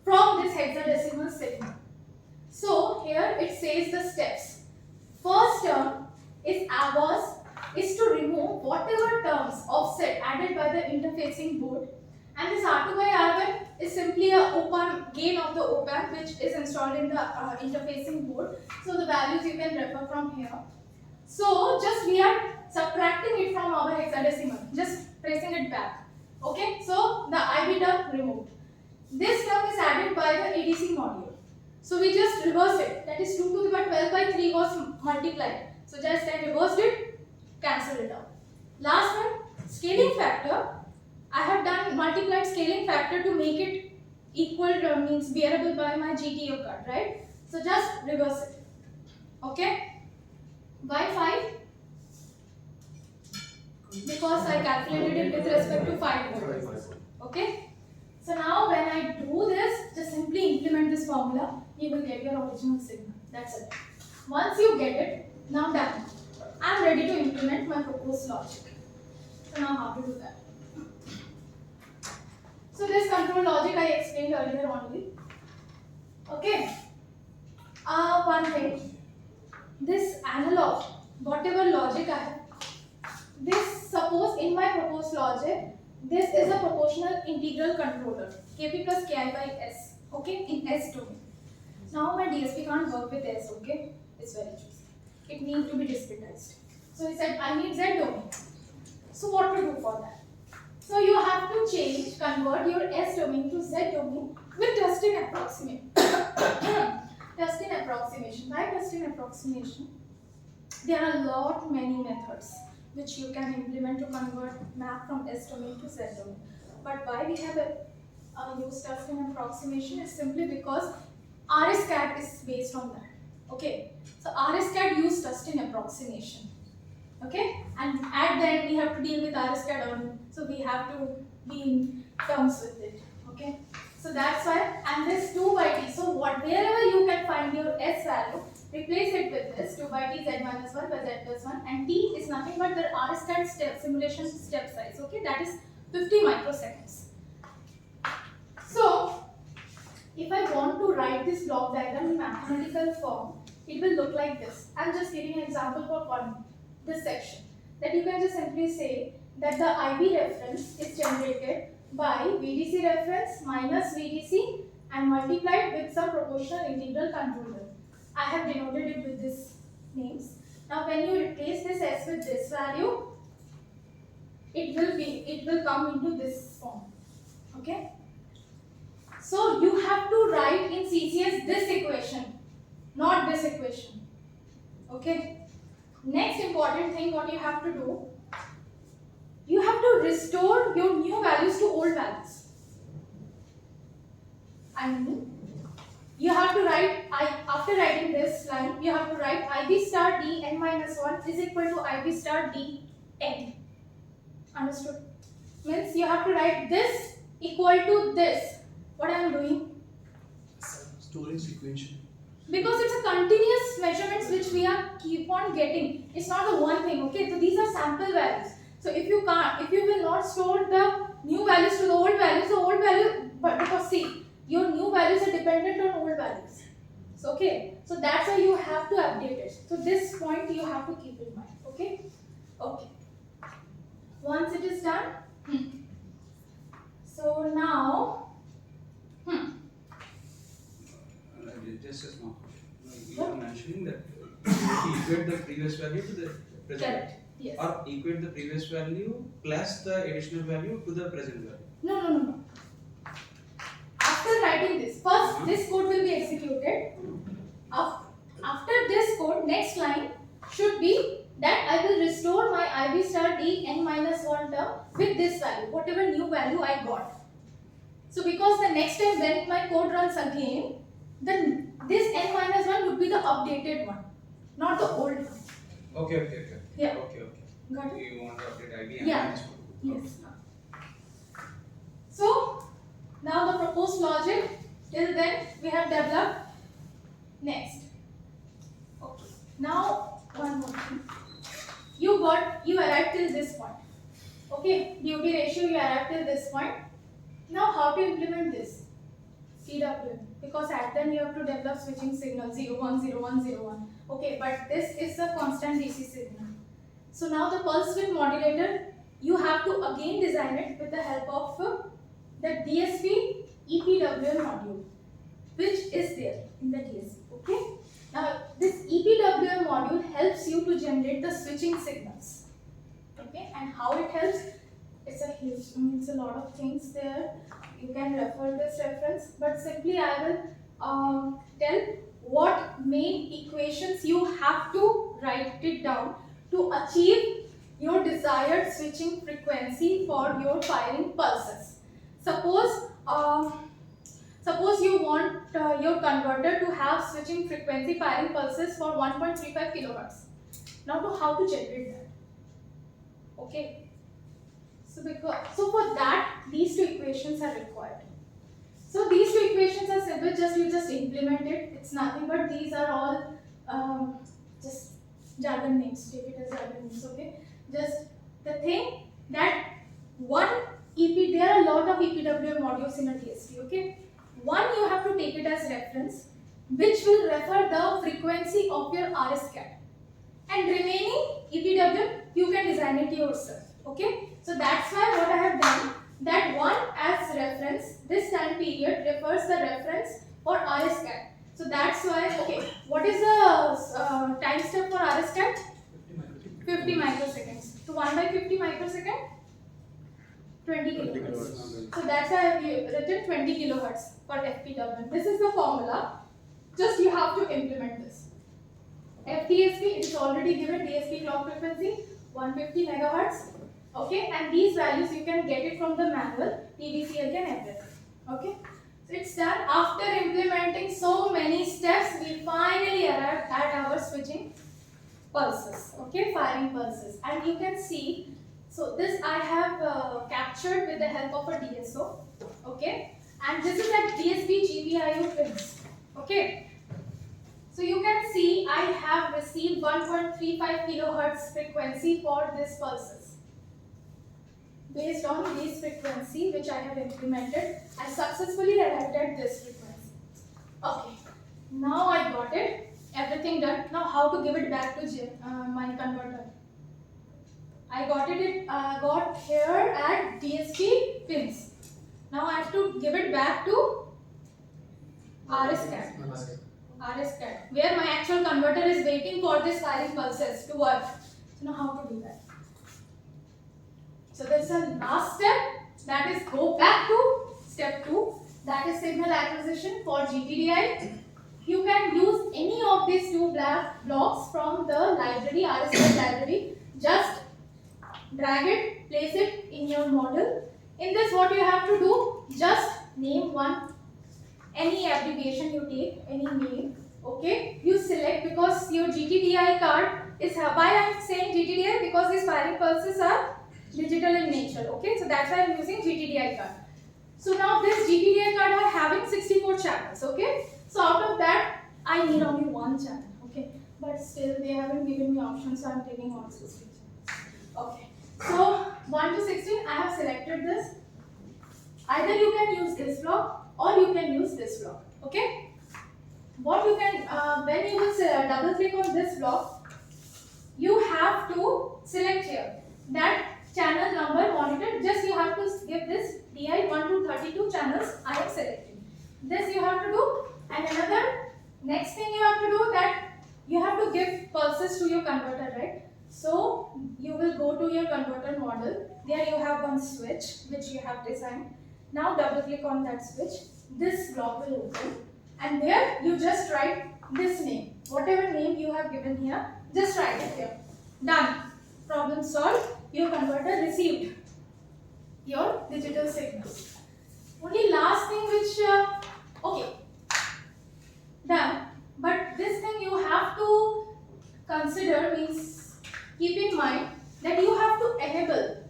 from this hexadecimal signal. So here it says the steps. first term is to remove whatever terms offset added by the interfacing board, and this R2 by R1 is simply a op-amp gain of the op-amp which is installed in the interfacing board. So the values you can refer from here. So just we are subtracting it from our hexadecimal, just pressing it back. Okay, so the IB term removed. This term is added by the ADC module. So we just reverse it. That is 2 to the power 12 by 3 was multiplied. So just I reversed it, cancel it out. Last one, scaling factor. I have done multiplied scaling factor to make it equal means bearable by my GTO card, right? So just reverse it. Okay. Why 5? Because I calculated it with respect to 5 volts. Okay. So now when I do this, just simply implement this formula, you will get your original signal. That's it. Once you get it, now done. I am ready to implement my proposed logic. So now how to do that? So this control logic I explained earlier only. Okay. One thing. This analog, whatever logic I have, this suppose in my proposed logic, this is a proportional integral controller, Kp plus Ki by S, okay, in S domain. Now my DSP can't work with S, okay, it's very juicy. It needs to be discretized. So he said, I need Z domain. So what to do for that? So you have to convert your S domain to Z domain with test-in approximation. Test-in approximation. By test-in approximation, there are many methods which you can implement to convert map from S domain to Z domain. But why we have used test-in approximation is simply because RSCAD is based on that. Okay, so RSCAD used test-in approximation. Okay, and at the end we have to deal with RSCAD only, so we have to be in terms with it. Okay, so that's why, and this 2 by t, so wherever you can find your S value, replace it with this 2 by t z minus 1 by z plus 1, and t is nothing but the RSCAD simulation step size. Okay, that is 50 microseconds. So if I want to write this block diagram in mathematical form, it will look like this. I'm just giving an example for this section, that you can just simply say that the IB reference is generated by VDC reference minus VDC and multiplied with some proportional integral controller. I have denoted it with these names. Now when you replace this S with this value, it will come into this form. Okay? So you have to write in CCS this equation, not this equation. Okay? Next important thing what you have to do, you have to restore your new values to old values. I mean, you have to write, after writing this line, you have to write IB star D n minus 1 is equal to IB star D n. Understood? Means you have to write this equal to this. What I am doing? Storing sequentially. Because it's a continuous measurements which we are keep on getting. It's not the one thing, okay? So these are sample values. So if you will not store the new values to the old value, but because see, your new values are dependent on old values. So okay, so that's why you have to update it. So this point you have to keep in mind, okay? Okay. Once it is done, so now, Just a small question. You are mentioning that you equate the previous value to the present correct, value. yes. Or equate the previous value plus the additional value to the present value. No. After writing this, first this code will be executed. After this code, next line should be that I will restore my IB star D n minus 1 term with this value, whatever new value I got. So because the next time when my code runs again, then this n minus 1 would be the updated one, not the old one. Okay. Yeah. Okay. Got it? You want to update IB and Yeah. minus one. Yes. So now the proposed logic till then we have developed. Next. Okay. Now one more thing. You arrived till this point. Okay. DOP ratio you arrived till this point. Now how to implement this? PWM. Because at then you have to develop switching signal 0 1 0 1 0 1. Okay, but this is a constant DC signal. So now the pulse width modulator, you have to again design it with the help of the DSP EPWM module, which is there in the DSP. Okay. Now this EPWM module helps you to generate the switching signals. Okay, and how it helps? It's a huge, it's a lot of things there. You can refer this reference, but simply I will tell what main equations you have to write it down to achieve your desired switching frequency for your firing pulses. Suppose you want your converter to have switching frequency firing pulses for 1.35 kilohertz. Now, how to generate that? Okay. So for that, these two equations are required. So these two equations are simple. You just implement it. It's nothing but these are all just jargon names. Take it as jargon names. Okay. Just the thing that there are a lot of EPWM modules in a DSP. Okay. One you have to take it as reference, which will refer the frequency of your RSCAT, and remaining EPWM you can design it yourself. Okay. So that's why what I have done, that one as reference, this time period refers the reference for RSCAT. So that's why, okay, what is the time step for RSCAT? 50 microseconds. So 1 by 50 microsecond, 20 kilohertz. So that's why I have written 20 kilohertz for FPWM. This is the formula. Just you have to implement this. FTSP, it is already given, DSP clock frequency 150 megahertz. Okay, and these values you can get it from the manual, TDCL and everything. Okay, so it's done. After implementing so many steps, we finally arrived at our switching pulses. Okay, firing pulses, and you can see. So this I have captured with the help of a DSO. Okay, and this is at DSP GPIO pins. Okay. So you can see I have received 1.35 kilohertz frequency for this pulses. Based on this frequency which I have implemented, I successfully arrived at this frequency. Okay, now I got it, everything done. Now how to give it back to my converter? I got here at DSP pins. Now I have to give it back to RSCAT, where my actual converter is waiting for this firing pulses to work. So now how to do that? So there's a last step, that is go back to step 2, that is signal acquisition for GTDI. You can use any of these two blocks from the library, RSCAT library. Just drag it, place it in your model. In this, what you have to do, just name one, any abbreviation you take, any name. Okay, you select, because your GTDI card is, why I am saying GTDI, because these firing pulses are digital in nature. Okay, so that's why I am using GTDI card. So now this GTDI card are having 64 channels. Okay, so out of that I need only one channel. Okay, but still they haven't given me options, so I am taking all 16 channels. Okay, so 1 to 16 I have selected this. Either you can use this block or you can use this block. Okay, what you can when you will double click on this block, you have to select here that channel number monitor. Just you have to give this DI 1 to 32 channels I am selecting. This you have to do, and another next thing you have to do, that you have to give pulses to your converter, right? So you will go to your converter model. There you have one switch which you have designed. Now double click on that switch. This block will open, and there you just write this name, whatever name you have given here, just write it here. Done. Problem solved. Your converter received your digital signals. Only last thing which okay, done. But this thing you have to consider, means keep in mind that you have to enable.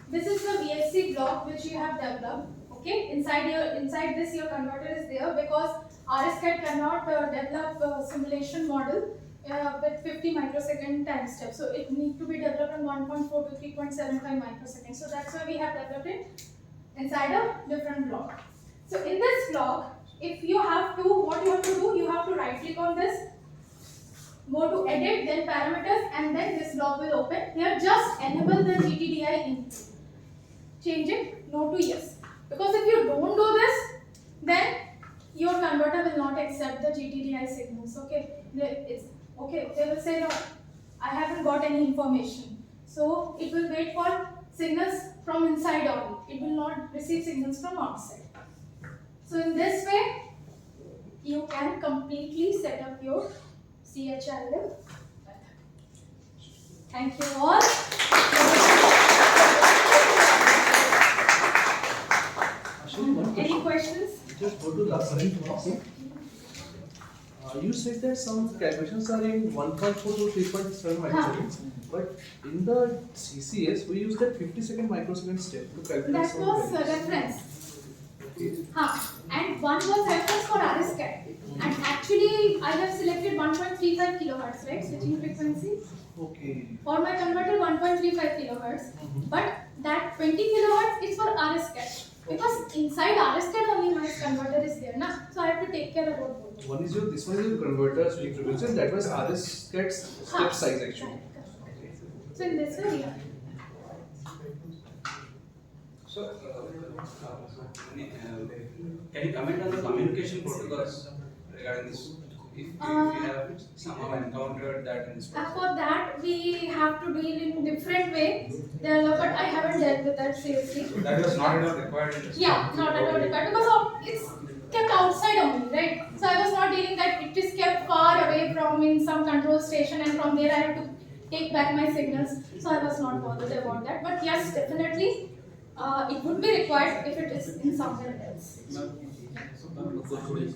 This is the VSC block which you have developed. Okay, inside this your converter is there, because RSCAT cannot develop simulation model with 50 microsecond time step. So it needs to be developed in 1.4 to 3.75 microseconds. So that's why we have developed it inside a different block. So in this block, if you have to, what you have to do, you have to right click on this. go to edit, then parameters, and then this block will open. Here just enable the GTDI input. Change it no to yes. Because if you don't do this, then your converter will not accept the GTDI signals. Okay, they will say no, I haven't got any information. So it will wait for signals from inside only. It will not receive signals from outside. So in this way, you can completely set up your CHRL method. Thank you all. Actually, one question. Any questions? Just go to last slide. You said that some calculations are in 1.4 to 3.7 microseconds, but in the CCS we use that 50-second microsecond step to calculate That some was values. reference. Okay. And one was reference for RSCAT. And actually, I have selected 1.35 kilohertz, right? Switching frequency. Okay. For my converter, 1.35 kilohertz. But that 20 kilohertz is for RSCAT. Because inside RSCAT only my converter is there, na? So I have to take care about both. This one is your converter switching frequency, and that was RSCAT's step size actually. Correct. So in this way, yeah. So, can you comment on the communication protocols regarding this? If you have somehow encountered that in this process? For that, we have to deal in different way. There are, but I haven't dealt with that seriously. So that was not at all required in this. Yeah, not at all required because it's kept outside only, right? So I was not dealing that it is kept far away from in some control station, and from there I have to take back my signals. So I was not bothered about that. But yes, definitely, it would be required if it is in somewhere else.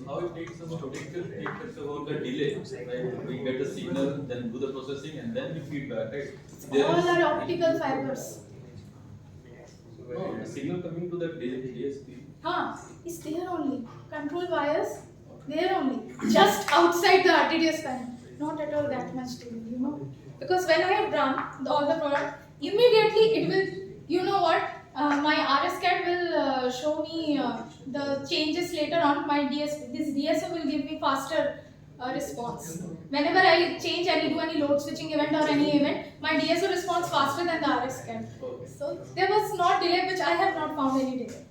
How it takes us to take about the delay, right? We get the signal, then do the processing, and then we feedback, right? All are optical fibers. No, the signal coming to the DSP. It's there only. Control wires, there only. Just outside the RTDS panel. Not at all that much delay, you know. Because when I have run all the product, immediately it will, you know what? My RSCAT will show me the changes later on. My DSP, this DSO will give me faster response. Whenever I change any, do any load switching event or any event, my DSO responds faster than the RSCAT. So there was not delay, which I have not found any delay.